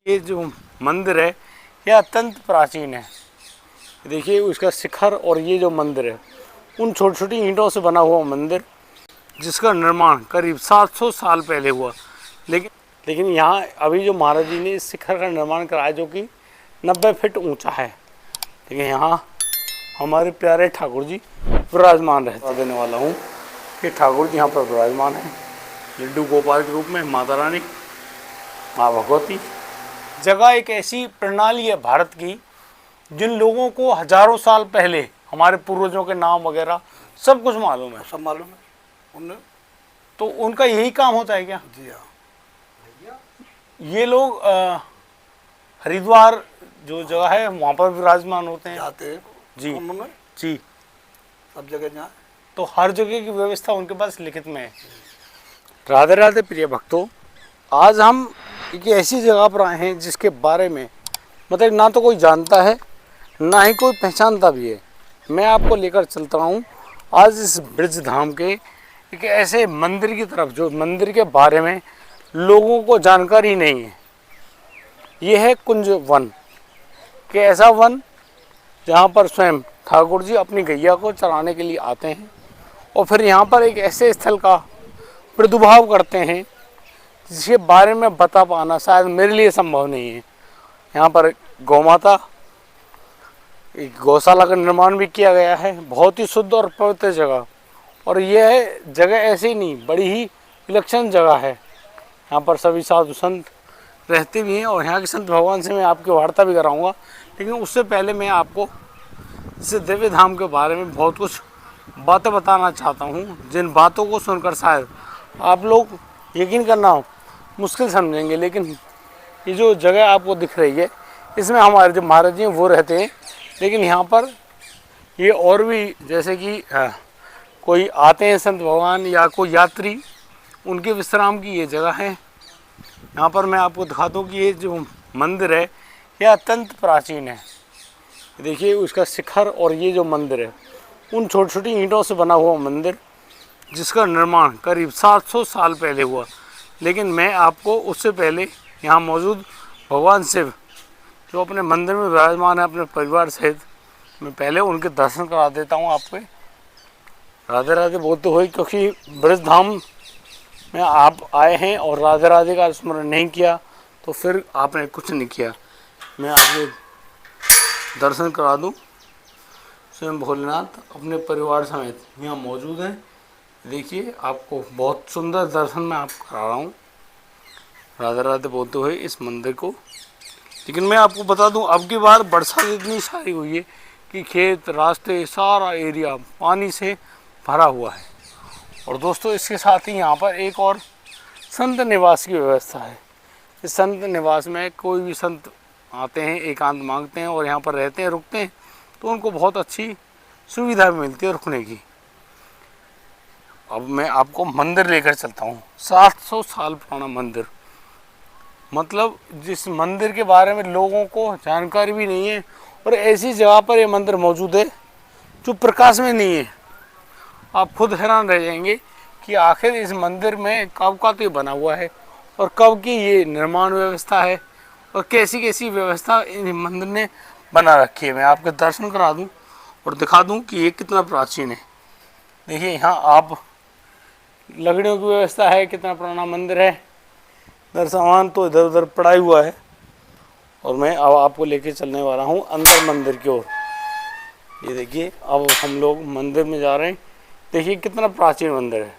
ये जो मंदिर है यह अत्यंत प्राचीन है। देखिए उसका शिखर और ये जो मंदिर है उन छोटी छोटी ईंटों से बना हुआ मंदिर, जिसका निर्माण करीब 700 साल पहले हुआ। लेकिन यहाँ अभी जो महाराज जी ने इस शिखर का निर्माण कराया जो कि 90 फीट ऊंचा है। लेकिन यहाँ हमारे प्यारे ठाकुर जी विराजमान रहते देने वाला हूँ कि ठाकुर जी यहाँ पर विराजमान हैं लड्डू गोपाल के रूप में। माता रानी, माँ भगवती। जगह एक ऐसी प्रणाली है भारत की जिन लोगों को हजारों साल पहले हमारे पूर्वजों के नाम वगैरह सब कुछ मालूम है। सब मालूम है उन्हें। तो उनका यही काम होता है क्या? जी हाँ। ये लोग हरिद्वार जो जगह है वहाँ पर विराजमान होते हैं। जाते हैं जी उन्होंने जी, सब जगह जाए। तो हर जगह की व्यवस्था उनके पास लिखित में है। राधे राधे प्रिय भक्तों, आज हम एक ऐसी जगह पर आए हैं जिसके बारे में मतलब ना तो कोई जानता है ना ही कोई पहचानता भी है। मैं आपको लेकर चलता हूँ आज इस ब्रज धाम के एक ऐसे मंदिर की तरफ जो मंदिर के बारे में लोगों को जानकारी नहीं है। ये है कुंज वन के ऐसा वन जहाँ पर स्वयं ठाकुर जी अपनी गैया को चराने के लिए आते हैं और फिर यहाँ पर एक ऐसे स्थल का प्रादुर्भाव करते हैं जिसके बारे में बता पाना शायद मेरे लिए संभव नहीं है। यहाँ पर गौ माता, एक गौशाला का निर्माण भी किया गया है। बहुत ही शुद्ध और पवित्र जगह, और यह जगह ऐसे ही नहीं बड़ी ही विलक्षण जगह है। यहाँ पर सभी साधु संत रहते भी हैं और यहाँ के संत भगवान से मैं आपकी वार्ता भी कराऊंगा। लेकिन उससे पहले मैं आपको इस दिव्य धाम के बारे में बहुत कुछ बातें बताना चाहता हूँ, जिन बातों को सुनकर शायद आप लोग यकीन करना मुश्किल समझेंगे। लेकिन ये जो जगह आपको दिख रही है इसमें हमारे जो महाराज जी हैं वो रहते हैं। लेकिन यहाँ पर ये और भी जैसे कि कोई आते हैं संत भगवान या कोई यात्री, उनके विश्राम की ये जगह है। यहाँ पर मैं आपको दिखा दूँ कि ये जो मंदिर है यह अत्यंत प्राचीन है। देखिए उसका शिखर और ये जो मंदिर है उन छोटी छोटी ईंटों से बना हुआ मंदिर, जिसका निर्माण करीब 700 साल पहले हुआ। लेकिन मैं आपको उससे पहले यहाँ मौजूद भगवान शिव जो अपने मंदिर में विराजमान है अपने परिवार सहित, मैं पहले उनके दर्शन करा देता हूँ आपको। राधे राधे बोलते हुए, क्योंकि ब्रज धाम में आप आए हैं और राधे राधे का स्मरण नहीं किया तो फिर आपने कुछ नहीं किया। मैं आपको दर्शन करा दूँ। स्वयं भोलेनाथ अपने परिवार समेत यहाँ मौजूद हैं। देखिए आपको बहुत सुंदर दर्शन मैं आपको करा रहा हूँ राधे राधे बोलते हुए इस मंदिर को। लेकिन मैं आपको बता दूं अब की बार बरसात इतनी सारी हुई है कि खेत रास्ते सारा एरिया पानी से भरा हुआ है। और दोस्तों इसके साथ ही यहाँ पर एक और संत निवास की व्यवस्था है। इस संत निवास में कोई भी संत आते हैं, एकांत मांगते हैं और यहाँ पर रहते हैं, रुकते हैं, तो उनको बहुत अच्छी सुविधा भी मिलती है रुकने की। अब मैं आपको मंदिर लेकर चलता हूँ। 700 साल पुराना मंदिर, मतलब जिस मंदिर के बारे में लोगों को जानकारी भी नहीं है, और ऐसी जगह पर ये मंदिर मौजूद है जो प्रकाश में नहीं है। आप खुद हैरान रह जाएंगे कि आखिर इस मंदिर में कब का तो ये बना हुआ है और कब की ये निर्माण व्यवस्था है और कैसी कैसी व्यवस्था इन मंदिर ने बना रखी है। मैं आपके दर्शन करा दूं और दिखा दूं कि ये कितना प्राचीन है। देखिए यहाँ आप लकड़ियों की व्यवस्था है, कितना पुराना मंदिर है। इधर सामान तो इधर उधर पड़ा हुआ है और मैं अब आपको लेके चलने वाला हूँ अंदर मंदिर की ओर। ये देखिए अब हम लोग मंदिर में जा रहे हैं। देखिए कितना प्राचीन मंदिर है।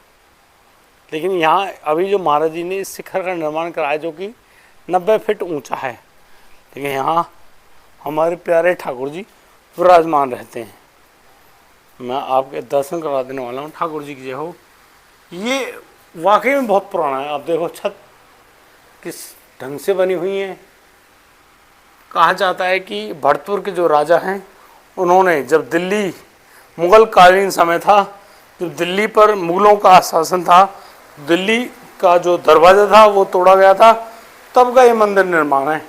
लेकिन यहाँ अभी जो महाराज जी ने इस शिखर का निर्माण कराया जो कि 90 फीट ऊंचा है। लेकिन यहाँ हमारे प्यारे ठाकुर जी विराजमान रहते हैं। मैं आपके दर्शन करा देने वाला हूँ। ठाकुर जी की जय हो। ये वाकई में बहुत पुराना है। आप देखो छत किस ढंग से बनी हुई है। कहा जाता है कि भरतपुर के जो राजा हैं उन्होंने जब दिल्ली मुगल कालीन समय था, जब दिल्ली पर मुगलों का शासन था, दिल्ली का जो दरवाज़ा था वो तोड़ा गया था, तब का ये मंदिर निर्माण है।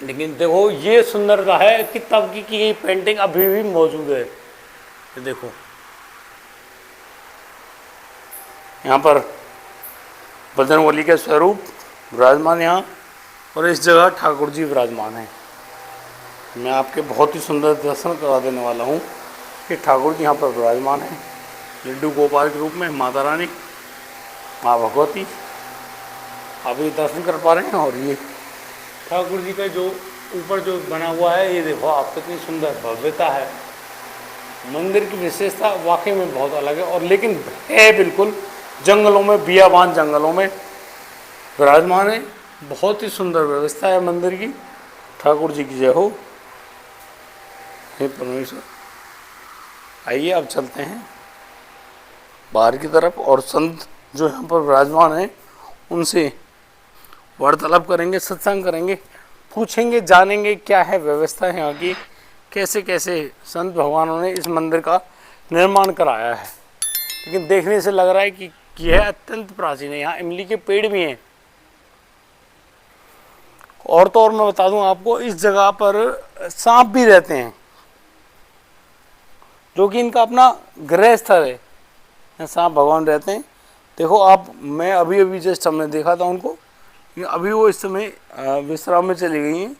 लेकिन देखो ये सुंदरता है कि तब की गई पेंटिंग अभी भी मौजूद है। ये देखो यहाँ पर बजरंगबली के स्वरूप विराजमान यहाँ, और इस जगह ठाकुर जी विराजमान हैं। मैं आपके बहुत ही सुंदर दर्शन करा देने वाला हूँ कि ठाकुर जी यहाँ पर विराजमान हैं लड्डू गोपाल के रूप में। माता रानी, माँ भगवती, आप ये दर्शन कर पा रहे हैं। और ये ठाकुर जी का जो ऊपर जो बना हुआ है, ये देखो आप, कितनी सुंदर भव्यता है। मंदिर की विशेषता वाकई में बहुत अलग है, और लेकिन है बिल्कुल जंगलों में, बियाबान जंगलों में विराजमान है। बहुत ही सुंदर व्यवस्था है मंदिर की। ठाकुर जी की जय हो। हे परमेश्वर। आइए अब चलते हैं बाहर की तरफ, और संत जो यहाँ पर विराजमान हैं उनसे वार्तालाप करेंगे, सत्संग करेंगे, पूछेंगे, जानेंगे क्या है व्यवस्था है यहाँ की, कैसे कैसे संत भगवानों ने इस मंदिर का निर्माण कराया है। लेकिन देखने से लग रहा है कि यह अत्यंत प्राचीन है। यहाँ इमली के पेड़ भी हैं। और तो और मैं बता दूं आपको, इस जगह पर सांप भी रहते हैं, जो कि इनका अपना गृह स्थल है। यहाँ सांप भगवान रहते हैं। देखो आप, मैं अभी अभी जस्ट हमने देखा था उनको, अभी वो इस समय विश्राम में चली गई हैं।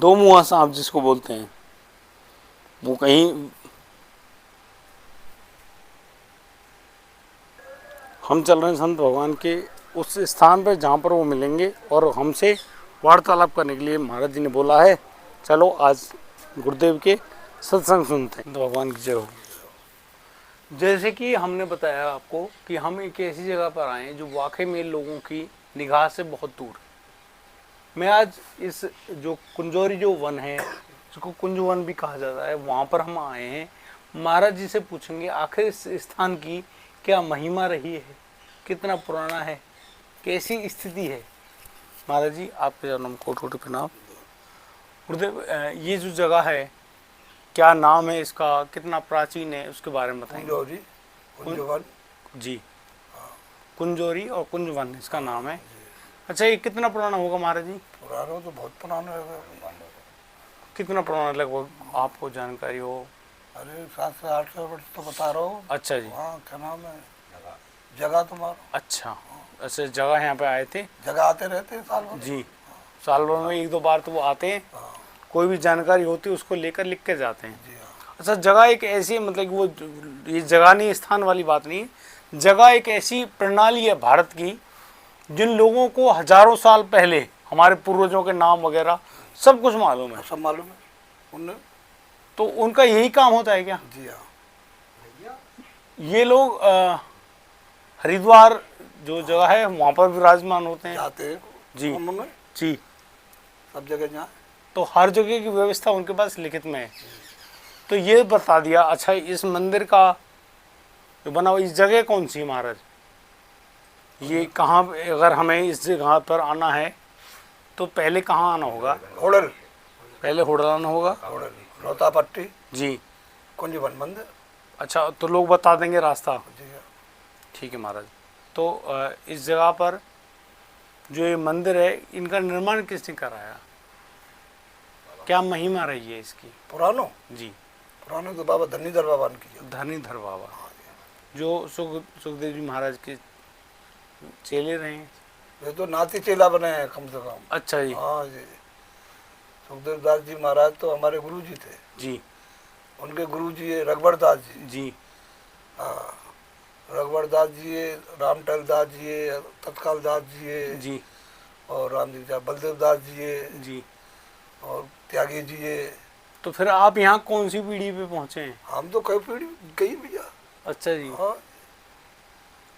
दो मुँहा सांप जिसको बोलते हैं, वो कहीं, हम चल रहे हैं संत भगवान के उस स्थान पर जहाँ पर वो मिलेंगे, और हमसे वार्तालाप करने के लिए महाराज जी ने बोला है। चलो आज गुरुदेव के सत्संग सुनते हैं। तो भगवान की जय हो। जैसे कि हमने बताया आपको कि हम एक ऐसी जगह पर आए हैं जो वाकई में लोगों की निगाह से बहुत दूर है। मैं आज इस जो कुंजोरी जो वन है, जिसको कुंज वन भी कहा जाता है, वहाँ पर हम आए हैं। महाराज जी से पूछेंगे आखिर इस स्थान की क्या महिमा रही है, कितना पुराना है, कैसी स्थिति है। महाराज जी आपके जन्म कोटि कोटि प्रणाम। गुरुदेव, ये जो जगह है क्या नाम है इसका, कितना प्राचीन है, उसके बारे में बताएंगे। कुंजोरी, कुंजवन जी, कुंजोरी और कुंजवन इसका नाम है। अच्छा, ये कितना पुराना होगा महाराज जी? पुराना तो बहुत पुराना है। कितना पुराना लगभग आपको जानकारी हो? अरे 700 से 800 वर्ष तो बता रहा हूँ। अच्छा जी। हाँ, क्या नाम है जगह तुम्हारा? अच्छा, ऐसे जगह यहाँ पे आए थे? जगह आते रहते हैं साल भर। जी, साल भर में एक दो बार तो वो आते हैं। कोई भी जानकारी होती है उसको लेकर लिख के जाते हैं। जी हाँ। अच्छा, जगह एक ऐसी, मतलब कि वो ये जगह नहीं, स्थान वाली बात नहीं, जगह एक ऐसी प्रणाली है भारत की जिन लोगों को हजारों साल पहले हमारे पूर्वजों के नाम वगैरह सब कुछ मालूम है। सब मालूम है उन्हें। तो उनका यही काम होता है क्या? जी हाँ। ये लोग हरिद्वार जो जगह है वहाँ पर विराजमान होते हैं। जाते हैं जी उन्होंने जी। सब जगह जाए। तो हर जगह की व्यवस्था उनके पास लिखित में है। तो ये बता दिया। अच्छा, इस मंदिर का जो बना हुआ, इस जगह कौन सी है महाराज? ये कहाँ, अगर हमें इस जगह पर आना है तो पहले कहाँ आना होगा? होडल, पहले होडल आना होगा। होडल, रोहतापट्टी, जी। कुंजवन मंदिर। अच्छा, तो लोग बता देंगे रास्ता। जी हाँ। ठीक है महाराज। तो इस जगह पर जो ये मंदिर है, इनका निर्माण किसने कराया, क्या महिमा रही है इसकी? पुरानो जी, पुरानो तो बाबा धनीधर बाबा ने किया। धनीधर बाबा, जो सुखदेव जी महाराज के चेले रहे हैं। ये तो नाती चेला बने हैं कम से कम। अच्छा जी। हाँ जी। सुखदेव दास जी महाराज तो हमारे गुरु जी थे। जी। उनके गुरु जी है रघुवर दास जी। जी। हाँ, रघुवर दास जी है, रामटल दास जी है, तत्काल दास जी है। जी। और राम जी का बलदेव दास जी है। जी। और त्यागी जी है। तो फिर आप यहाँ कौन सी पीढ़ी पे पहुँचे हैं? हम तो कई पीढ़ी गई भैया। अच्छा जी। हाँ।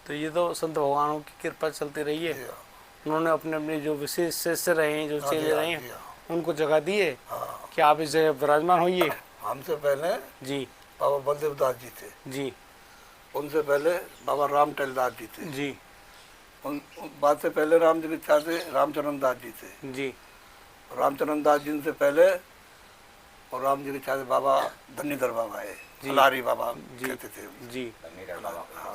तो ये तो संत भगवानों की कृपा चलती रही है। जी हाँ। उन्होंने अपने अपने जो विशेष शिष्य रहे हैं, जो हाँ चेले जी, हाँ रहे जी, हैं, हाँ। उनको जगह दी है हाँ। कि आप इस जगह विराजमान होइए। हमसे पहले जी। बाबा बलदेव दास जी थे। जी। उनसे पहले बाबा रामटल दास जी थे। जी। उन बाद से पहले राम जी के इच्छा से रामचरण दास जी थे। जी। रामचरण दास जी से पहले और राम जी के इच्छा से बाबा धनीधर बाबा है, फलारी बाबा कहते थे। जी। हाँ,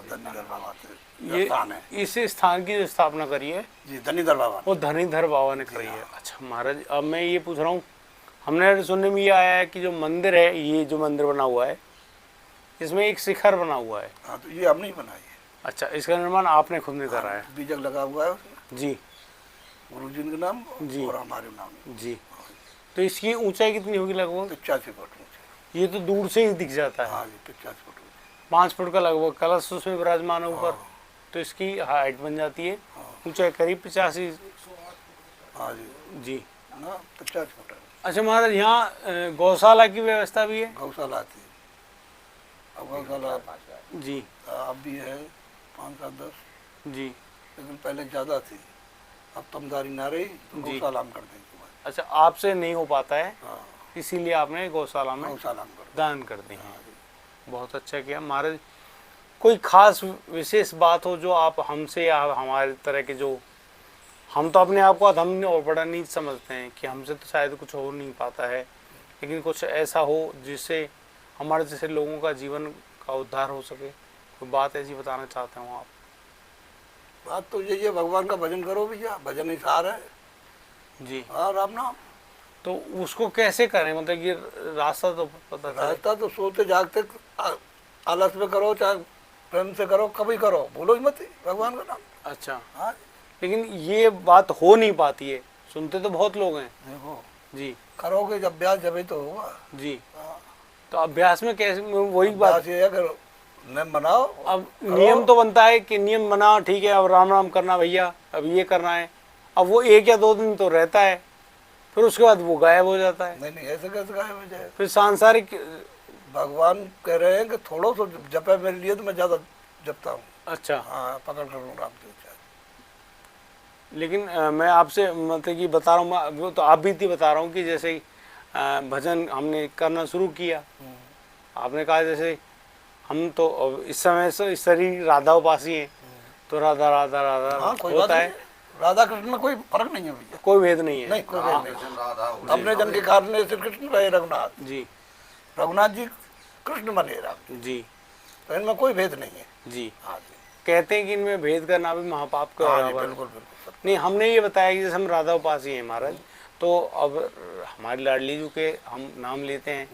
धनीधर बाबा थे। ये स्थान है इस स्थान की जो स्थापना करी है जी, धनीधर बाबा ने। वो धनीधर बाबा ने करी है। अच्छा महाराज, अब मैं ये पूछ रहा हूँ, हमने सुनने में ये आया है कि जो मंदिर है, ये जो मंदिर बना हुआ है, इसमें एक शिखर बना हुआ है। हाँ, तो ये हमने ही बनाई है। अच्छा, इसका निर्माण आपने खुद ने करा है? बीजक लगा हुआ है उसमें। जी। गुरु जी के नाम जी। और हमारे नाम। जी। तो इसकी ऊंचाई कितनी होगी लगभग? 85 फुट ऊंचे। ये तो दूर से ही दिख जाता है। हाँ जी, 85 फुट ऊंचे। 5 फुट का लगभग कलश उसमें विराजमान है ऊपर। हाँ। तो इसकी हाइट बन जाती है, ऊंचाई करीब 85। हाँ जी जी। ना, 50 फुट है। अच्छा महाराज, यहाँ गौशाला की व्यवस्था भी है? गौशाला आती है। अब गौशाला जी। अब भी है 5 7 10, जी। लेकिन पहले ज़्यादा थी। अब तमदारी ना रही तो जी। गौशाला में कर देंगे। अच्छा, आपसे नहीं हो पाता है, हाँ, इसीलिए आपने गौशाला में गौशाला में कर देंगे। दान कर दी है। बहुत अच्छा किया महाराज। कोई खास विशेष बात हो जो आप हमसे या हमारे तरह के, जो हम तो अपने आप को अधम और बड़ा नहीं समझते हैं कि हमसे तो शायद कुछ हो नहीं पाता है, लेकिन कुछ ऐसा हो जिससे हमारे जैसे लोगों का जीवन का उद्धार हो सके, कोई बात ऐसी बताना चाहते हो आप? बात तो यही है, भगवान का भजन करो भैया, भजन ही सार है। जी। हाँ, राम नाम। तो उसको कैसे करें, मतलब ये रास्ता तो पता चले। रास्ता तो सोते जागते आलस में करो, चाहे प्रेम से करो, कभी करो, भूलो ही मत भगवान का नाम। अच्छा, हाँ लेकिन ये बात हो नहीं पाती है, सुनते तो बहुत लोग हैं। देखो, जी। करोगे जब अभ्यास जब तो होगा। जी। हाँ, तो अभ्यास में कैसे, वही बात, अभ्यास ये है कि नियम बनाओ। अब नियम तो बनता है कि नियम बना, ठीक है, अब राम राम करना भैया, अब ये करना है। अब वो 1 या 2 दिन तो रहता है, फिर उसके बाद वो गायब हो जाता है। नहीं नहीं, ऐसे कैसे गायब हो जाए? फिर सांसारिक। भगवान कह रहे हैं कि थोड़ा सा जपे मेरे लिए, तो मैं ज्यादा जपता हूँ। अच्छा, हाँ, पकड़ कर लूँ राम जी। लेकिन मैं आपसे मतलब कि बता रहा हूँ, वो तो आप भी थी बता रहा हूँ कि जैसे भजन हमने करना शुरू किया, आपने कहा जैसे हम तो अब इस समय से इस शरीर राधा उपासी हैं, तो राधा राधा राधा हाँ, कोई बात होता नहीं है, राधा कृष्ण में कोई फर्क नहीं है भैया। कोई भेद नहीं है। नहीं, कोई भेद नहीं। अपने जन के कारण श्री कृष्ण रहे रघुनाथ। जी। रघुनाथ जी कृष्ण बने राम जी। जी। तो इनमें कोई भेद नहीं है। जी। हाँ जी। कहते हैं कि इनमें भेद करना भी महापाप का हाँ जी, बराबर है। बिल्कुल बिल्कुल। नहीं, हमने ये बताया कि जैसे हम राधा उपासी हैं महाराज, तो अब हमारी लाडली जी के हम नाम लेते हैं,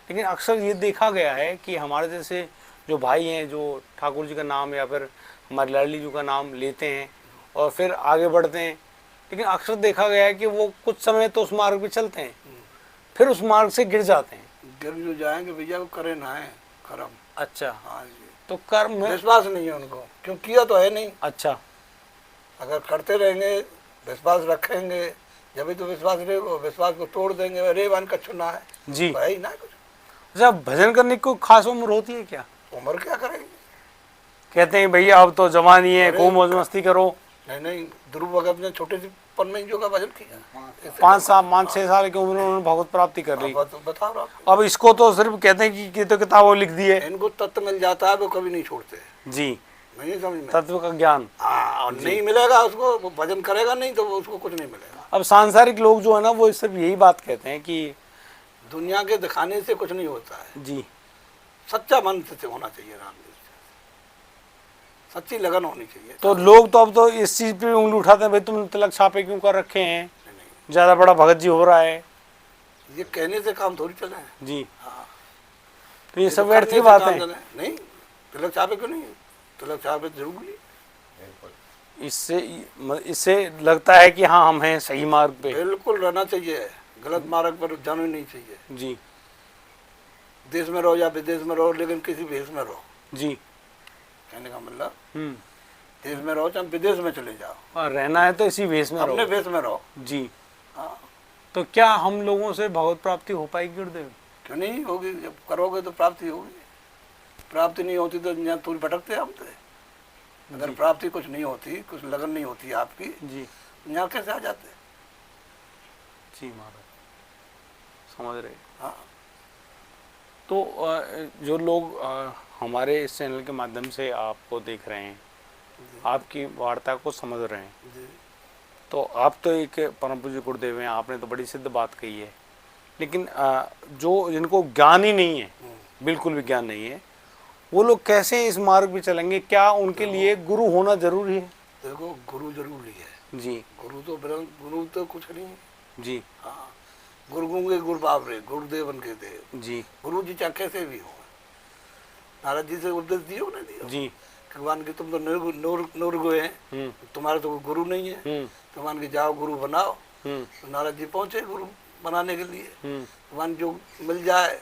लेकिन अक्सर ये देखा गया है कि हमारे जैसे जो भाई हैं, जो ठाकुर जी का नाम या फिर हमारी लाडली जी का नाम लेते हैं और फिर आगे बढ़ते हैं, लेकिन अक्सर देखा गया है कि वो कुछ समय तो उस मार्ग पे चलते हैं, फिर उस मार्ग से गिर जाते हैं। गिर जो जाएंगे भैया, वो करे ना है कर्म। अच्छा, हाँ जी। तो कर्म में विश्वास नहीं है उनको, क्यों किया तो है नहीं। अच्छा, अगर करते रहेंगे, विश्वास रखेंगे, जब भी तो विश्वास रहेगा, विश्वास को तोड़ देंगे, अरे वन का चुना है जी। तो है ही ना कुछ। अच्छा, भजन करने की कोई खास उम्र होती है क्या? उम्र क्या करेगी? कहते हैं भैया अब तो जवानी है, अरे, खूब मौज मस्ती करो। नहीं नहीं, ध्रुव भगत ने छोटे से पन में ही जो का भजन किया। 5 6 साल की उम्र में उन्होंने भगवत प्राप्ति कर ली। बताओ आप। अब इसको तो सिर्फ कहते हैं कि ये तो किताबों लिख दी है। इनको तत्व मिल जाता है, वो कभी नहीं छोड़ते। जी। नहीं समझ में? तत्व का ज्ञान। हाँ, और नहीं मिलेगा उसको, वो भजन करेगा नहीं तो वो उसको कुछ नहीं मिलेगा। अब सांसारिक लोग जो है ना, वो सिर्फ यही बात कहते हैं कि दुनिया के दिखाने से कुछ नहीं होता है। जी, सच्चा मन से होना चाहिए राम जी से, सच्ची लगन होनी चाहिए। तो लोग तो अब तो इस चीज़ पे उंगली उठाते हैं, भाई तुम तिलक छापे क्यों कर रखे हैं, नहीं, ज़्यादा बड़ा भगत जी हो रहा है। ये कहने से काम थोड़ी चले हैं। जी। हाँ, तो ये सब तो व्यर्थ करने की से बात काम है। चले। नहीं, तिलक छापे क्यों नहीं? तिलक छापे जरूरी। इससे लगता है कि हाँ, हम हैं सही मार्ग पे। बिल्कुल रहना चाहिए, गलत मार्ग पर जाना ही नहीं चाहिए। जी। देश में रहो या विदेश में रहो, लेकिन किसी भेष में रहो। जी। कहने का मतलब, हम्म। देश में रहो चाहे विदेश में चले जाओ, और रहना है तो इसी वेश में अपने रहो। भेष में रहो। जी। हाँ, तो क्या हम लोगों से भगवत प्राप्ति हो पाएगी गुरुदेव? क्यों नहीं होगी? जब करोगे तो प्राप्ति होगी। प्राप्ति नहीं होती तो यहाँ थोड़ी भटकते हम थे। अगर प्राप्ति कुछ नहीं होती, कुछ लगन नहीं होती आपकी, जी। यहाँ कैसे आ जाते? जी महाराज, समझ रहे। हाँ, तो जो लोग हमारे इस चैनल के माध्यम से आपको देख रहे हैं, आपकी वार्ता को समझ रहे हैं, जी। तो आप तो एक परम पूज्य गुरुदेव हैं, आपने तो बड़ी सिद्ध बात कही है, लेकिन जो जिनको ज्ञान ही नहीं है, बिल्कुल भी ज्ञान नहीं है, वो लोग कैसे इस मार्ग पे चलेंगे? क्या उनके लिए गुरु होना जरूरी है? देखो, गुरु जरूरी है। जी। गुरु तो कुछ नहीं है। जी। हाँ, गुरु गूंगे गुरु बाबरे, गुरुदेवन के देव। जी। गुरु जी चाहे कैसे भी हो, नारद जी से उपदेश दियो ना दियो, जी। भगवान की तुम तो नूर हैं, तुम्हारे तो कोई गुरु नहीं है, भगवान की जाओ गुरु बनाओ। तो नारद जी पहुंचे गुरु बनाने के लिए। भगवान जो मिल जाए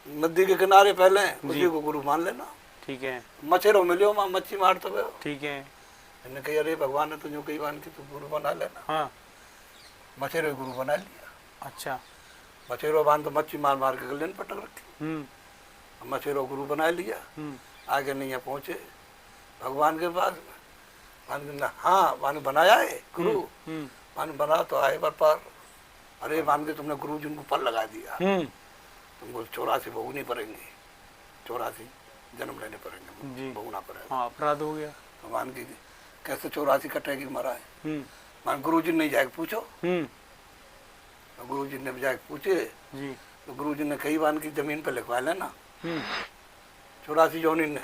नदी के किनारे पहले उसी को गुरु मान लेना। ठीक है। मछेरो मिलो वहाँ मच्छी मारते हुए। ठीक है। मैंने कही अरे भगवान ने तुझे कही बान की तू गुरु बना लेना। हाँ। मछेरो गुरु बना लिया। अच्छा। मछेरो बांध तो मच्छी मार मार के गले में पटक रखी। मछेरो गुरु बना लिया। आगे नहीं पहुंचे भगवान के पास। हाँ मान बनाया है गुरु। मान बना तो आए पर अरे मान के तुमने गुरु जी को पर लगा दिया, तुमको 84 भोगनी पड़ेंगी, 84 जन्म लेने पड़ेंगे, भोगना पड़ेगा। हाँ, अपराध हो गया। तो मान की कैसे 84 कटेगी मरा है। मान गुरु जी ने जाके पूछो। तो गुरु जी ने जाके पूछे तो गुरु जी ने कई बार की जमीन पे लिखवा लेना 84 जोनी ने,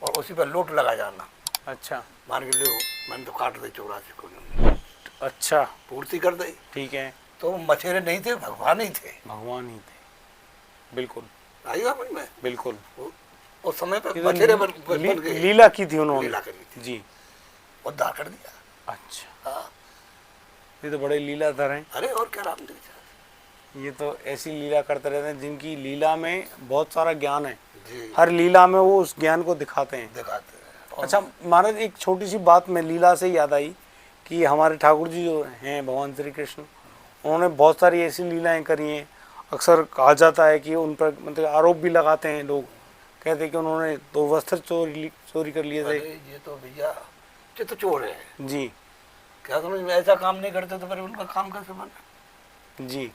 और उसी पर लोट लगा जाना। अच्छा। मान के लो मैंने तो काट दे 84 को। अच्छा। पूर्ति कर दी। ठीक है। तो मछेरे नहीं थे, भगवान ही थे। भगवान ही थे, बिल्कुल। आई समझ में? बिल्कुल। उस समय पे मछेरे बन गए। लीला की थी उन्होंने। लीला करी थी जी। उद्धार कर दिया। अच्छा। हाँ। ये तो बड़े लीलाधर हैं। अरे और क्या राम जी, ये तो ऐसी लीला करते रहते हैं जिनकी लीला में बहुत सारा ज्ञान है। जी। हर लीला में वो उस ज्ञान को दिखाते हैं। अच्छा महाराज, एक छोटी सी बात में लीला से याद आई कि हमारे ठाकुर जी जो हैं भगवान श्री कृष्ण, उन्होंने बहुत सारी ऐसी लीलाएं करी हैं। अक्सर कहा जाता है कि उन पर मतलब आरोप भी लगाते हैं लोग, कहते हैं कि उन्होंने 2 वस्त्र चोरी कर लिए थे। ये तो भैया चित्त चोर है जी। क्या समझ में? ऐसा काम नहीं करते तो फिर उनका काम कैसे बना? जी।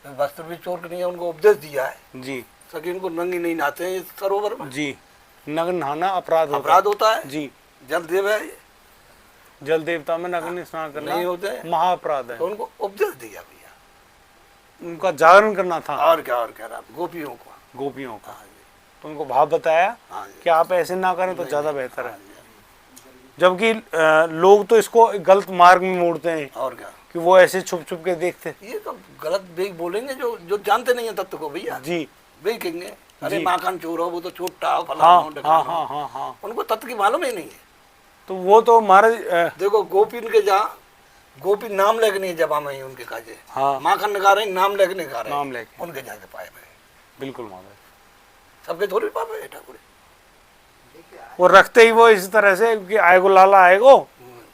वस्त्र भी चोर नहीं है, उनको उपदेश दिया है। जी। सकी उनको नंगी नहीं नहाते हैं सरोवर में। जी। नग्न नहाना अपराध होता है। जी। जल देव है, जल देवता में नग्न स्नान करना नहीं होते, महाअपराध है। तो उनको उपदेश दिया भैया, उनका जागरण करना था। और क्या गोपियों का तो उनको भाव बताया कि आप ऐसे ना करें तो ज्यादा बेहतर है। जबकि लोग तो इसको गलत मार्ग में मोड़ते हैं, और क्या, कि वो ऐसे छुप छुप के देखते। ये तो गलत बेग बोलेंगे जो जानते नहीं है तत्व को भैया। जी। बेग कहेंगे अरे माखन चोर हो, वो तो छोटा हो, हाँ, उनको तत्व की मालूम ही नहीं है। तो वो तो महाराज देखो गोपीन के जहाँ गोपी नाम लेके नहीं जबा में उनके काजे। हाँ। माखन निकाल रहे नाम लेके निकाल रहे, नाम लेके उनके जाके पाए भाई। बिल्कुल महाराज, सबके थोड़ी पाए ठाकुर। वो रखते ही वो इस तरह से कि आएगो लाला आएगो,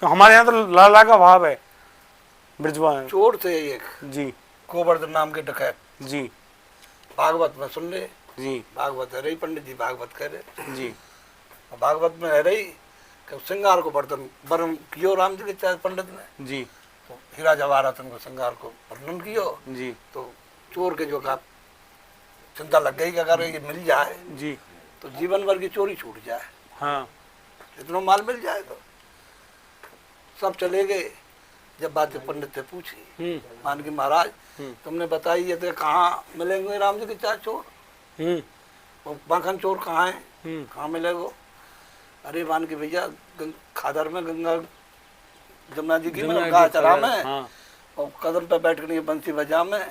तो हमारे यहाँ तो लाला का भाव है। ब्रिजवान चोर थे एक जी, गोवर्धन नाम के डकैत जी। भागवत में सुन ले जी, भागवत है रही, पंडित जी भागवत कह रहे जी। भागवत में है रही कि श्रृंगार को वर्णन कियो राम जी के चाहे पंडित ने जी, तो हीरा जवाहरात को श्रृंगार को वर्णन कियो जी। तो चोर के जो का चिंता लग गई कि अगर ये मिल जाए जी तो जीवन भर की चोरी छूट जाए। हाँ, इतना माल मिल जाए तो सब चले गए। जब बात पंडित से पूछी मान की महाराज तुमने बताई ये तो कहाँ मिलेंगे राम जी के चार चोर, माखन चोर कहाँ है, कहाँ मिलेगो? अरे मान के भैया खादर में गंगा जमुना जी की चरा में, हाँ। और कदम पे बैठ कर बंसी बजा में,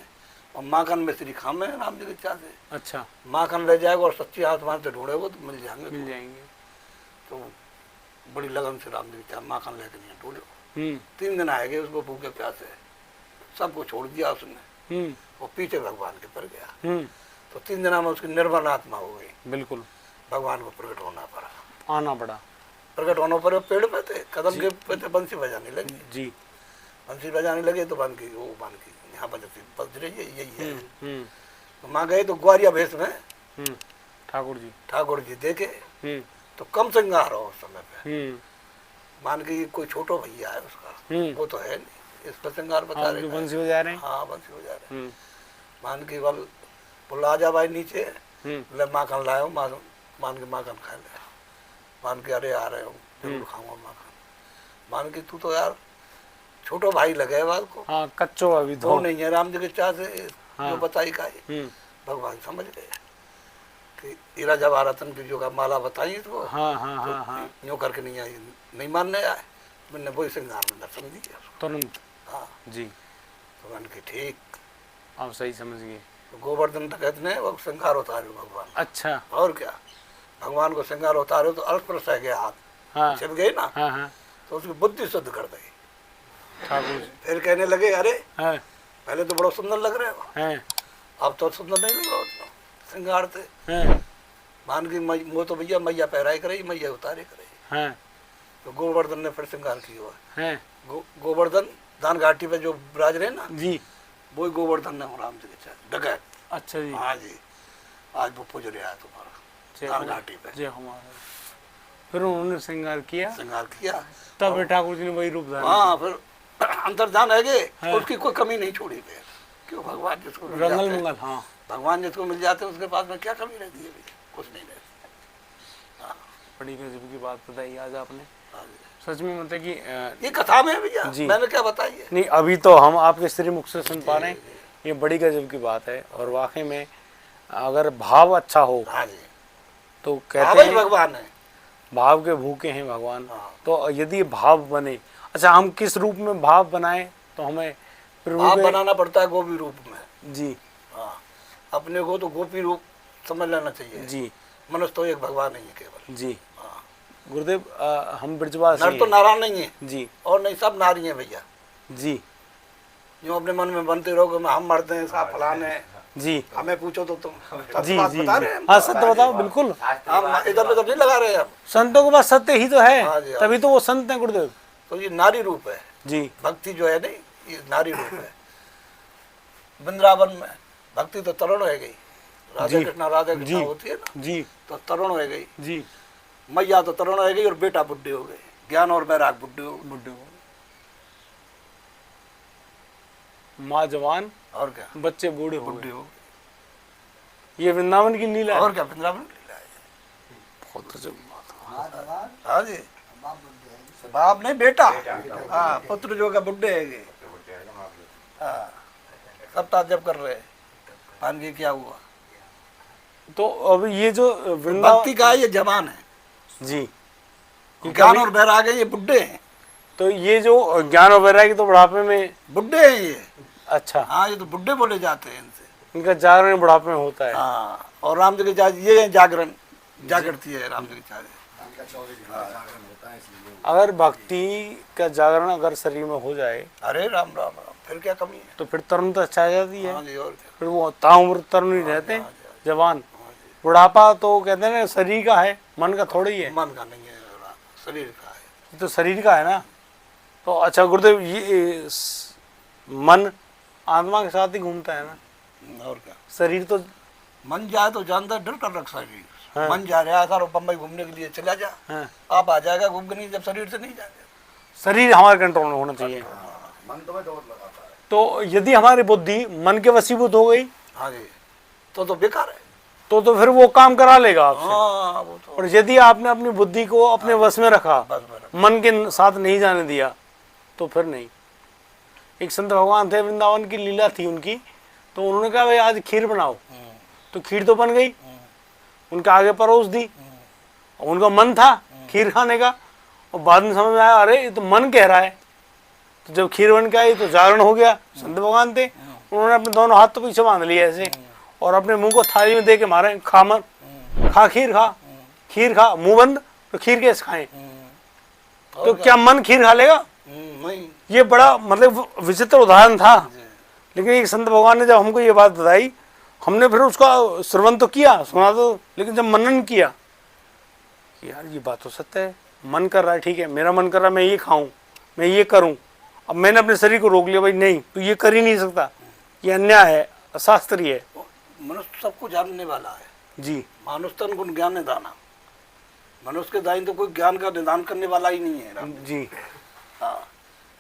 और माखन मिश्री खा में राम जी के चाह से। अच्छा। माखन ले जाएगा और सच्ची हाथ मार से ढूंढेगो तो मिल जाएंगे। तो बड़ी लगन से राम जी के चाह माखन लेकर नहीं ढूंढो। 3 दिन आए गए उसको भूखे प्यासे, सबको छोड़ दिया उसने, वो पीछे भगवान के पर गया। तो 3 दिन में उसकी निर्मल आत्मा हो गई। बिल्कुल, भगवान को प्रकट होना पड़ा, आना पड़ा। प्रकट होने पर पेड़ पे थे, कदम के पे थे, बंसी बजाने लगी जी। बंसी बजाने लगे तो बन की यहाँ बज रही है, यही है। तो माँ गए तो ग्वारिया भेष में ठाकुर जी देखे तो कम श्रृंगार हो उस समय पे। मान के कोई छोटो भैया है उसका, वो तो है नहीं, इस पर श्रृंगार बता रहे, बंसी बजा रहे हैं। हाँ, बंसी बजा रहे हैं। मान की बल बोला जा भाई नीचे ले माखन लाओ, मान के माखन खा ले। मान के अरे आ रहे हो, जरूर खाऊंगा माखन। मान के तू तो यार छोटो भाई लगे बात को, हाँ, कच्चो अभी तो नहीं है राम जी के चाह से, हाँ। जो बताई का भगवान समझ गए कि हीरा जवाहरातन की जो का माला बताई तो, हाँ, हाँ, तो हाँ, हाँ। यूँ करके नहीं आई, नहीं मानने आए। मैंने वही श्रृंगार में दर्शन दिया तुरंत। हाँ जी। तो मन की ठीक, आप सही समझ गए। तो गोवर्धन डकैत ने वो श्रृंगार उतारे भगवान। अच्छा। और क्या, भगवान को श्रृंगार उतारे तो अस्पर्श रह गया, हाथ हाँ छिप गए ना, हाँ हाँ तो उसकी बुद्धि शुद्ध कर दी। ठाकुर जी फिर कहने लगे अरे हाँ पहले तो बड़ा सुंदर लग रहे हो, हैं अब तो सुंदर नहीं लग रहा हो, श्रृंगार थे। हैं मान की वो तो भैया मैया पहराई करे, मैया उतारे करे। हैं तो गोवर्धन ने फिर श्रृंगार किया हुआ है। हैं गोवर्धन दान घाटी पे जो विराज रहे ना, जी वही गोवर्धन ने राम जी के चाहे डकैत। अच्छा जी हाँ जी, आज वो पूज रहा है तुम्हारा जय दान हो- घाटी पे। जय हमारा। फिर उन्होंने श्रृंगार किया, श्रृंगार किया, तब फिर ठाकुर जी ने वही रूप धारण हाँ फिर अंतर्धान है गए, हाँ। उसकी कोई कमी नहीं छोड़ी फिर। क्यों, भगवान जिसको मिल रंगल जाते हैं, मंगल हाँ भगवान जिसको मिल जाते हैं उसके पास में क्या कमी रहती है भैया, कुछ नहीं रहती। बड़ी गजब की बात बताई आज आपने, हाँ जी। सच में मतलब कि ये कथा में है भैया, जी। मैंने क्या बताई है। नहीं अभी तो हम आपके श्री मुख से सुन पा रहे हैं, ये बड़ी गजब की बात है। और वाकई में अगर भाव अच्छा हो हाँ जी, तो हाँ कहते भाई हैं भगवान है। भाव के भूखे हैं भगवान। हाँ। तो यदि भाव बने, अच्छा हम किस रूप में भाव बनाएं तो हमें प्रभु आप के- बनाना पड़ता है गोपी रूप में। जी हाँ, अपने को तो गोपी रूप समझ लेना चाहिए। जी मनुष्य तो एक भगवान नहीं है केवल। जी हाँ। गुरुदेव हम ब्रजवासी नर तो हैं। नारायण नहीं है, जी और नहीं सब नारी हैं भैया। जी जो अपने मन में बनते रहोगे हम मरते हैं, साफ फलाने हैं, जी हमें पूछो तो तुम जी बात जी बता जी। रहे हैं। हाँ सत्य बताओ बिल्कुल, हम इधर उधर नहीं लगा रहे हैं हम। संतों के पास सत्य ही तो है, हाँ जी, हाँ। तभी तो वो संत हैं गुरुदेव। तो ये नारी रूप है, जी भक्ति जो है नहीं, ये नारी रूप है। वृंदावन में भक्ति तो तरुण हो गई, राधा जी। कृष्णा राधा कृष्णा जी। होती है ना, जी तो तरुण हो गई। जी मैया तो तरुण हो गई और बेटा बुढ़े हो गए, ज्ञान और वैराग बुढ़े हो गए। बुढ़े हो, माँ जवान और क्या, बच्चे बूढ़े हो बुढ़े गए। हो गए। ये वृंदावन की लीला है। और क्या, वृंदावन की लीला है। बहुत गजब बात है। हाँ जी, बाप नहीं बेटा, हाँ पुत्र जो का बुढ़े है। हाँ, सब ताज्जुब कर रहे हैं, मान के क्या हुआ। तो अब ये जो वृंदावन भक्ति का ये जवान है, जी ज्ञान और वैराग है ये बुढ़े हैं। तो ये जो ज्ञान और वैराग्य तो बुढ़ापे में, बुढ़े हैं ये। अच्छा हाँ, ये तो बुढ़े बोले जाते हैं इनसे। इनका जागरण बुढ़ापे में होता है। हाँ, और राम जी के चार्ज ये है जागरण, जागृति है राम जी के चार्ज। अगर भक्ति का जागरण अगर शरीर में हो जाए अरे राम राम राम, फिर क्या कमी है। तो फिर तरुणता अच्छा आ जाती है, हाँ जी, और क्या। फिर वो ताउम्र तरुण ही रहते हैं, जवान। बुढ़ापा तो कहते हैं ना शरीर का है, मन का थोड़ा ही है, मन का नहीं है, शरीर का है। ये तो शरीर का है ना। तो अच्छा गुरुदेव ये मन आत्मा के साथ ही घूमता है ना, और क्या, शरीर तो मन जाए तो जानता है, डर कर रख शरीर। हाँ। मन जा रहा था बम्बई घूमने के लिए, चला जा, हाँ, आप आ जाएगा घूम के, नहीं जब शरीर से नहीं जाएगा। शरीर हमारे कंट्रोल में होना चाहिए। मन तो में दौड़ लगाता है। तो यदि हमारी बुद्धि मन के वशीभूत हो गई हाँ जी, तो बेकार है। तो फिर वो काम करा लेगा आपसे। हाँ, वो तो और यदि आपने अपनी बुद्धि को अपने वश में रखा, बस बस। मन के साथ नहीं जाने दिया, तो फिर नहीं। एक संत भगवान थे, वृंदावन की लीला थी उनकी, तो उन्होंने कहा भाई आज खीर बनाओ, तो खीर तो बन गई, उनके आगे परोस दी, उनका मन था खीर खाने का, और बाद में समझ में आया अरे ये तो मन कह रहा है। तो जब खीर बन के आई तो जागरण हो गया। संत भगवान थे, उन्होंने अपने दोनों हाथ तो पीछे बांध लिए ऐसे, और अपने मुंह को थाली में दे के मारे, खा मन, खा खीर खा, खीर खा, मुंह बंद, तो खीर कैसे खाएं। तो क्या मन खीर खा लेगा? नहीं। ये बड़ा मतलब विचित्र उदाहरण था। लेकिन एक संत भगवान ने जब हमको ये बात बताई, हमने फिर उसका श्रवण तो किया, सुना तो, लेकिन जब मनन किया कि यार ये बात तो सत्य है, मन कर रहा है, ठीक है, मेरा मन कर रहा है मैं ये खाऊं, मैं ये करूं, अब मैंने अपने शरीर को रोक लिया, भाई नहीं तो ये कर ही नहीं सकता, ये अन्याय है, अशास्त्रीय है। मनुष्य सबको जानने वाला है जी मानुष तन गुण ज्ञान निदाना। मनुष्य के दाइन तो कोई ज्ञान का निदान करने वाला ही नहीं है राम। जी हाँ,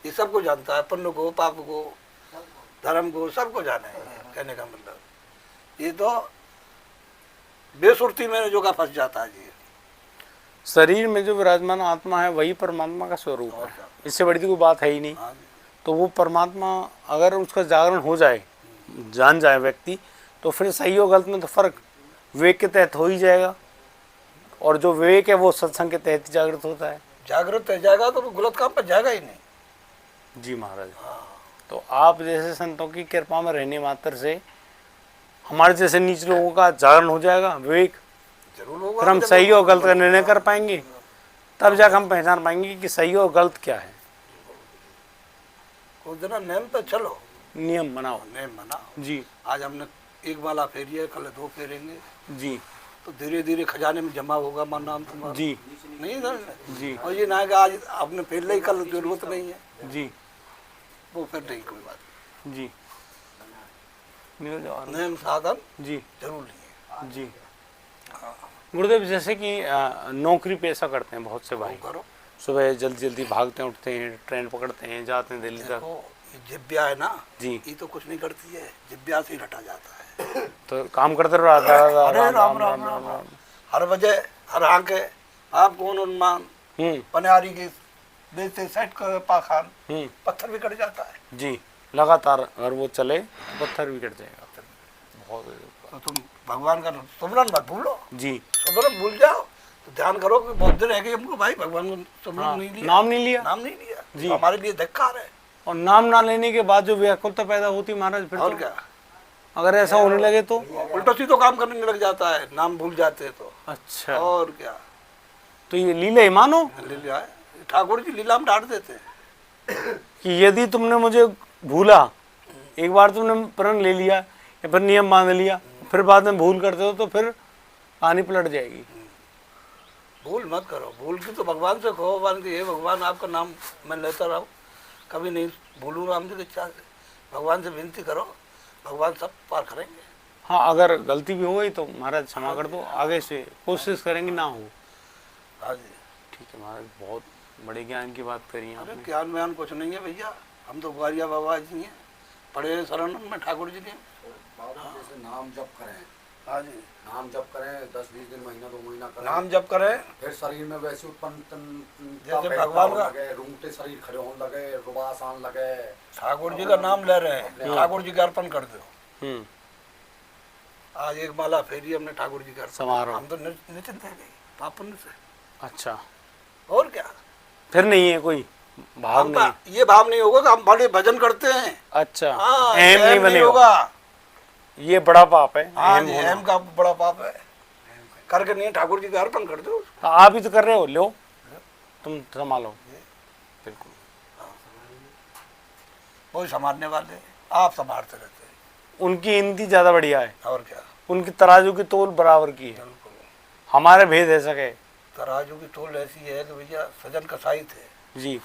ये सबको जानता है, पुण्य को, पाप को, धर्म को, सबको जाने है। कहने का मतलब ये तो बेसुरती में जो का फंस जाता है जी। शरीर में जो विराजमान आत्मा है वही परमात्मा का स्वरूप है, इससे बड़ी तो कोई बात है ही नहीं। हाँ जी, तो वो परमात्मा अगर उसका जागरण हो जाए, जान जाए व्यक्ति, तो फिर सही और गलत में तो फर्क विवेक के तहत हो ही जाएगा, और जो विवेक है वो सत्संग के तहत ही जागृत होता है। जागृत रह जाएगा तो वो गलत काम पर जाएगा ही नहीं। जी महाराज, तो आप जैसे संतों की कृपा में रहने मात्र से हमारे जैसे नीच लोगों का जागरण हो जाएगा, विवेक, जरूर होगा। फिर हम जब सही और गलत का निर्णय कर पाएंगे, तब जाकर हम पहचान पाएंगे कि सही और गलत क्या है। उस दिन नियम पे चलो, नियम बनाओ। नियम बनाओ। जी आज हमने एक माला फेरी है, कल 2 फेरेंगे, जी तो धीरे धीरे खजाने में जमा होगा मन नाम तुम्हारा। जी नहीं समझ जी और ये ना कि आज आपने फेर ली, कल जरूरत नहीं है, जी वो फिर नहीं कोई बात। जी नियम नियम साधन जी जरूरी है। जी। गुरुदेव, जैसे कि नौकरी पेशा करते हैं बहुत से भाई, वो करो। सुबह जल्दी जल्दी भागते हैं, उठते हैं, ट्रेन पकड़ते हैं, जाते हैं दिल्ली तक। देखो ये जिब्या है ना, जी ये तो कुछ नहीं करती है, जिब्या से ही रटा जाता है। तो काम करते रहो, राम अरे राम राम राम राम, हर वजह हर आंके आप कौन उन्मान पनियारी के बेचते सेट कर पाखान, पत्थर भी कट जाता है। जी, लगातार अगर वो चले तो पत्थर भी कट जाएगा। बहुत तो तुम भगवान का सुमरन मत भूलो, जी, सुमरन भूल जाओ तो ध्यान करो कि बहुत दिन रह गए हमको भाई भगवान को सुमरन हाँ, नहीं लिया, नाम नहीं लिया। नाम नहीं लिया जी। तो हमारे लिए धिक्कार है। और नाम ना लेने के बाद जो व्याकुलता पैदा होती महाराज, फिर और तो क्या, अगर ऐसा होने लगे तो उल्टा सीधो काम करने लग जाता है, नाम भूल जाते हैं तो। अच्छा, और क्या, तो ये लीला ही मानो लीला है, ठाकुर जी लीला में डांट देते हैं। कि यदि तुमने मुझे भूला, एक बार तुमने प्रण ले लिया या फिर नियम मान लिया, फिर बाद में भूल करते हो तो फिर कहानी पलट जाएगी। भूल मत करो, भूल की तो भगवान से कहो, भगवान की हे भगवान आपका नाम मैं लेता रहूं, कभी नहीं भूलूँ राम जी की इच्छा से, भगवान से विनती करो, भगवान सब पार करेंगे। हाँ, अगर गलती भी हो गई तो महाराज क्षमा कर दो, आगे से कोशिश करेंगे ना हो। हाँ जी, ठीक है महाराज, बहुत बड़े ज्ञान की बात करी है अरे आपने। ज्ञान व्यान कुछ नहीं है भैया, हम तो ग्वारिया बाबा जी हैं, पढ़े शरण में ठाकुर जी ने। बाबा जैसे नाम जप करें, हाँ जी, नाम जप करें 10-20 दिन, महीना 2 महीना करें, नाम जप करें, फिर शरीर में वैसे जैसे भगवान का लगे, रूंगटे शरीर खड़े होने लगे, रुबास आने लगे, ठाकुर जी का नाम ले रहे हैं, ठाकुर जी का अर्पण कर दो। आज एक माला फेरी हमने ठाकुर जी का समारोह। हम तो निश्चिंत है पापन से। अच्छा, और क्या, फिर नहीं है कोई भाव हम नहीं। ये भाव नहीं होगा कि हम बड़े भजन करते हैं। अच्छा, हाँ, अहम नहीं नहीं बनेगा, होगा। ये बड़ा पाप है। हाँ अहम जी, होना। अहम का बड़ा पाप है, करके नहीं ठाकुर जी का अर्पण कर दो। तो आप ही तो कर रहे हो, लो तुम संभालो। बिल्कुल, कोई संभालने वाले आप संभालते रहते हैं। उनकी हिंदी ज्यादा बढ़िया है, और क्या, उनकी तराजू की तोल बराबर की है, बिल्कुल। हमारे भेद ऐसा है। तराजू की तोल ऐसी है कि भैया सजन कसाई थे, जी,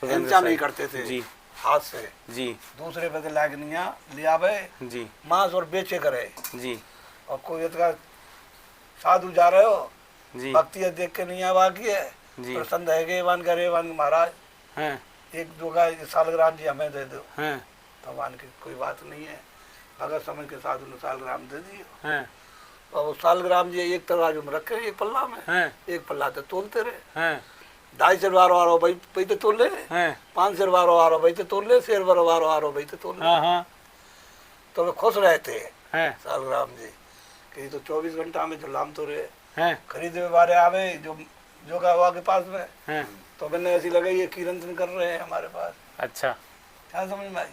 हिंसा नहीं करते थे जी हाथ से, जी दूसरे पे लागनिया ले आवे जी मांस और बेचे करे। जी और कोई इतना साधु जा रहे हो, जी भक्ति देख के नहीं आवा की है, जी प्रसन्न है के वन करे वन महाराज हैं एक दो का सालग्राम जी हमें दे दो, हैं तो मान की कोई बात नहीं है, भगत समझ के साधु ने सालग्राम दे दियो। हैं और वो सालग्राम जी एक तराजू में रखे, एक पल्ला में, हैं एक पल्ला तो तोलते रहे। हैं 2.5 शेर वारो आरो भाई भाई तो तोल ले, हैं 5 शेर वारो आरो भाई तो तोल ले, शेर वारो आरो भाई तो तोल ले। हाँ हाँ तो वे खुश रहते हैं सालग्राम जी कि तो 24 घंटा में झुलाम तो रहे, हैं खरीदे वाले आवे जो का हुआ के पास में, हैं। तो मैंने ऐसी लगा ये कीर्तन कर रहे हैं हमारे पास। अच्छा, क्या समझ में आई,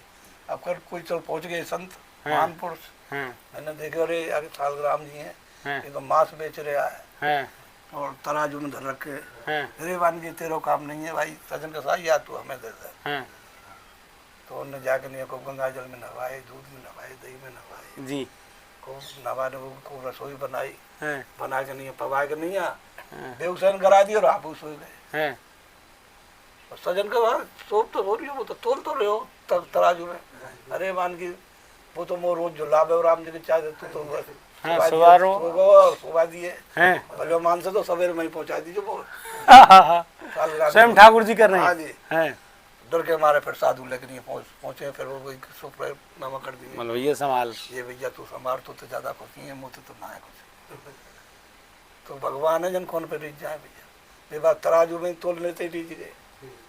अब कर कोई चल पहुंच गए संत हाँ। महान पुरुष, हैं मैंने देखे अरे यार सालग्राम जी हैं, हैं ये तो मांस बेच रहा है हैं और तराजू में धर रखे। हैं अरे मान जी तेरा काम नहीं है भाई, सजन का साई या तू हमें दे दे। हैं तो उन्होंने जाके नहीं को गंगा जल में नहवाए, दूध में नहवाए, दही में नहवाए, जी को नहवाने को रसोई बनाई, हैं बना के नहीं पवा के नहीं हाँ। बेगूसैन करा दी और आप सो गए। हैं और सजन का बात सोप तो हो रही हो, वो तो तोल तो रहे हो तब तराजू में। अरे मान की वो तो मोर रोज झुला और राम जी की चाय देते तो बस हाँ, सवारो। सुबह दिए हैं भले मान से तो सवेरे में ही पहुंचा दीजिए वो सालग्राम स्वयं ठाकुर जी कर रहे हाँ हैं। जी, हैं डर के मारे फिर साधु लेकिन ये पहुंचे, फिर वो वही सुप्रमा कर दिए, मतलब ये संभाल। ये भैया तू संभार तो ज्यादा खुशी है, मुझे तो ना है कुछ। तो भगवान है जन कौन पे रीत जाए भैया, ये बात तराजू में तोल लेते ही लीजिए,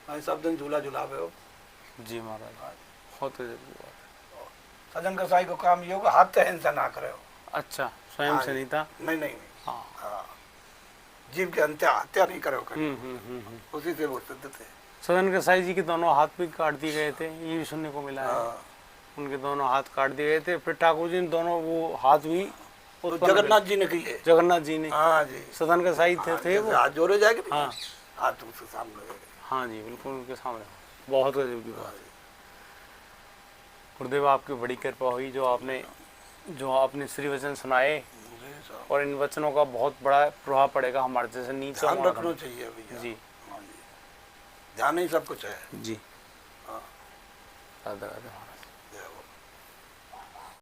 भाई सब दिन झूला झुलावे हो। जी महाराज, बहुत जरूरी बात है। सजन कसाई को काम ये होगा हाथ से हिंसा ना करे हो। अच्छा, स्वयं से नहीं था। नहीं नहीं, हाँ हाँ, जीव के हत्या नहीं करे हो कभी। उसी से वो सिद्ध थे। सदन कसाई जी के दोनों हाथ भी काट दिए गए थे, ये भी सुनने को मिला है। हाँ, उनके दोनों हाथ काट दिए गए थे, फिर ठाकुर जी ने दोनों वो हाथ भी तो उत्पन्न जगन्नाथ जी ने की है। जगन्नाथ जी ने हाँ जी, सदन का साई थे वो। आज जोड़े जाएंगे, हाँ आज तो उसके सामने लगेगा। हाँ जी बिल्कुल उनके सामने। बहुत गजब की बात है। गुरुदेव आपकी बड़ी कृपा हुई जो आपने श्री वचन सुनाए, और इन वचनों का बहुत बड़ा प्रभाव पड़ेगा हमारे जैसे नीच ध्यान रखना चाहिए भैया। जी हाँ जी, ध्यान ही सब कुछ है। जी। राधे राधे।